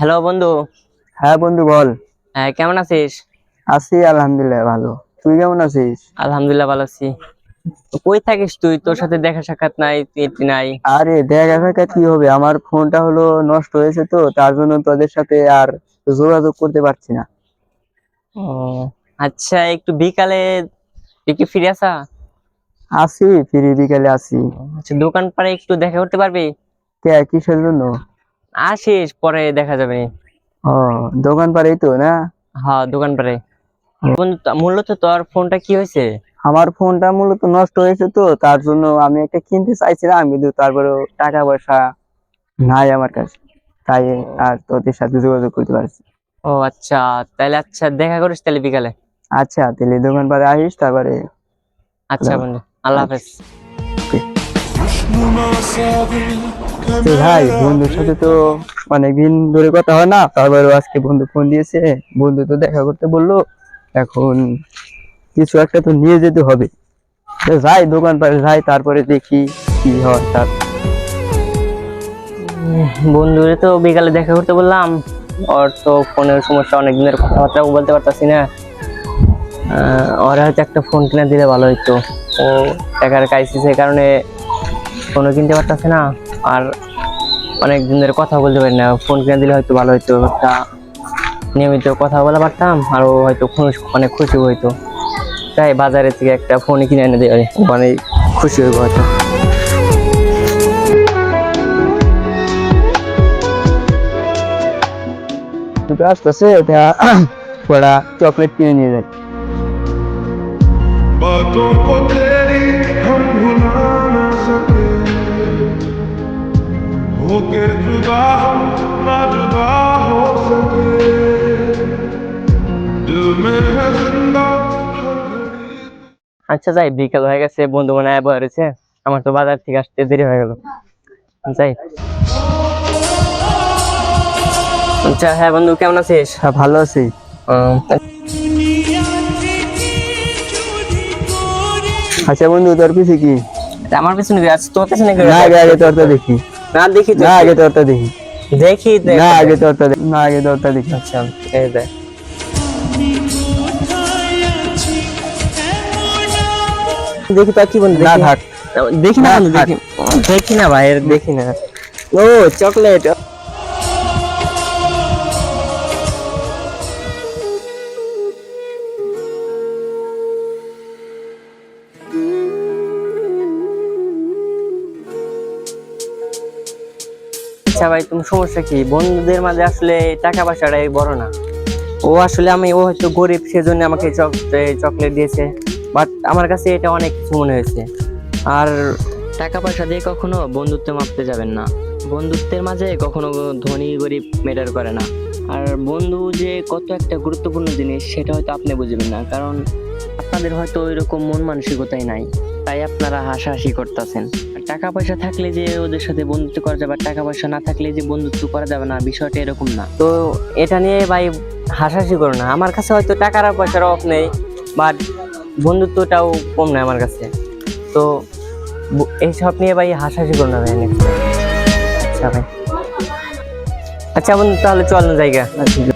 Hello বন্ধু। হ্যাঁ বন্ধু বল। হ্যাঁ, কেমন আছিস? আছি আলহামদুলিল্লাহ ভালো। তুই কেমন আছিস? আলহামদুলিল্লাহ ভালো আছি। তো কই থাকিস তুই? তোর সাথে দেখা সাক্ষাৎ নাই, তুই নাই। আরে দেখা সাক্ষাৎ কি হবে, আমার ফোনটা হলো নষ্ট হয়েছে, তো তার জন্য তোদের সাথে আর যোগাযোগ করতে পারছি না। ও আচ্ছা, একটু বিকালে একটু ফিরে আসা। আছি, ফিরি বিকেলে আছি। আচ্ছা, দোকান পাড়ে একটু দেখা করতে পারবি? কে, কিসের জন্য? আসিস, পরে দেখা যাবে। ও, দোকান পারেই তো না? হ্যাঁ, দোকান পাড়ে। বন্ধু, মূলত তোর ফোনটা কি হয়েছে? আমার ফোনটা মূলত নষ্ট হয়েছে, তো তার জন্য আমি একটা কিনতে চাইছিলাম, কিন্তু তারপরেও টাকা পয়সা নাই আমার কাছে, তাই আর তোদের সাথে যোগাযোগ করতে পারছি না। ও আচ্ছা, তাহলে আচ্ছা দেখা করিস তাহলে বিকালে। আচ্ছা তাহলে দোকান পারে আসিস, তারপরে আচ্ছা বন্ধু, আল্লাহ হাফেজ। তো ভাই, বন্ধুর সাথে তো অনেকদিন ধরে কথা হয় না, তারপরে আজকে বন্ধু ফোন দিয়েছে। বন্ধু তো দেখা করতে বললো, এখন কিছু একটা তো নিয়ে যেতে হবে। তো যাই, দোকান পারে যাই, তারপরে দেখি কি হয় তার। বন্ধুরে তো বিকালে দেখা করতে বললাম, ওর তো ফোনের সমস্যা, অনেক দিনের কথাবার্তাও বলতে পারতাছি না। ওর হয়তো একটা ফোন কিনে দিলে ভালো হইতো। ও টাকার ক্রাইসিসের কারণে ফোনও কিনতে পারতাছে না, আর অনেক দিনের কথা বলতে পারি না। ফোন কিনে দিলে হয়তো ভালো হইতো, একটা নিয়মিত কথা বলা পারতাম, আর ও হয়তো অনেক খুশি হইতো। তাই বাজারে থেকে একটা ফোন কিনে এনে দেয়, মানে খুশি হইব হয়তো। দুটো আসতেছে, ওটা ওরা চকলেট কিনে নিয়ে যায়। बातों को तेरी हम भुला ना सके होके जुदा हम ना जुदा हो सके दिल में है जिंदा हर घड़ी। আচ্ছা যাই, বিকাল হয়ে গেছে, বন্ধু মনে হয় বেরিয়েছে। আমার তো বাজার থেকে আসতে দেরি হয়ে গেল। যাই। আচ্ছা, হ্যাঁ বন্ধু, কেমন আছিস? হ্যাঁ ভালো আছি। আহ, আচ্ছা বন্ধু, তোর পিছে কি? আমার পিছনে আজ তোর পিছনে না, আগে আগে তোরটা দেখি। না দেখি তো না, একটু। আগে তোরটা দেখি। দেখি তো না, একটু আগে দেখ। তোরটা দেখি। না, আগে তোরটা দেখি। আচ্ছা, এই দেখ। দেখি তো কি বন্ধু, না দেখি। থাক। দেখি না না, বন্ধু, থাক। দেখি। দেখি না ভাই, দেখি না। ও চকলেট। আচ্ছা ভাই, তুমি সমস্যা কি? বন্ধুদের মাঝে আসলে টাকা পয়সাটাই বড় না। ও আসলে ও হয়তো গরিব, সেজন্য আমাকে চকলেট দিয়েছে, বাট আমার কাছে এটা অনেক কিছু মনে হয়েছে। আর টাকা পয়সা দিয়ে কখনো বন্ধুত্ব মাপতে যাবেন না। বন্ধুত্বের মাঝে কখনো ধনী গরিব ম্যাটার করে না। আর বন্ধু যে কত একটা গুরুত্বপূর্ণ জিনিস, সেটা হয়তো আপনি বুঝবেন না, কারণ আপনাদের হয়তো ওইরকম মন মানসিকতাই নাই, তাই আপনারা হাসাহাসি করতেছেন। টাকা পয়সা থাকলে যে ওদের সাথে বন্ধুত্ব করা যাবে, আর টাকা পয়সা না থাকলে যে বন্ধুত্ব করা যাবে না, বিষয়টা এরকম না। তো এটা নিয়ে ভাই হাসাহাসি করো না। আমার কাছে হয়তো টাকার আর পয়সার অভাব নেই, বাট বন্ধুত্বটাও কম নেই আমার কাছে। তো এইসব নিয়ে ভাই হাসাহাসি করো না ভাই, next time। আচ্ছা ভাই। আচ্ছা বন্ধু, তাহলে চল না জায়গা। আচ্ছা।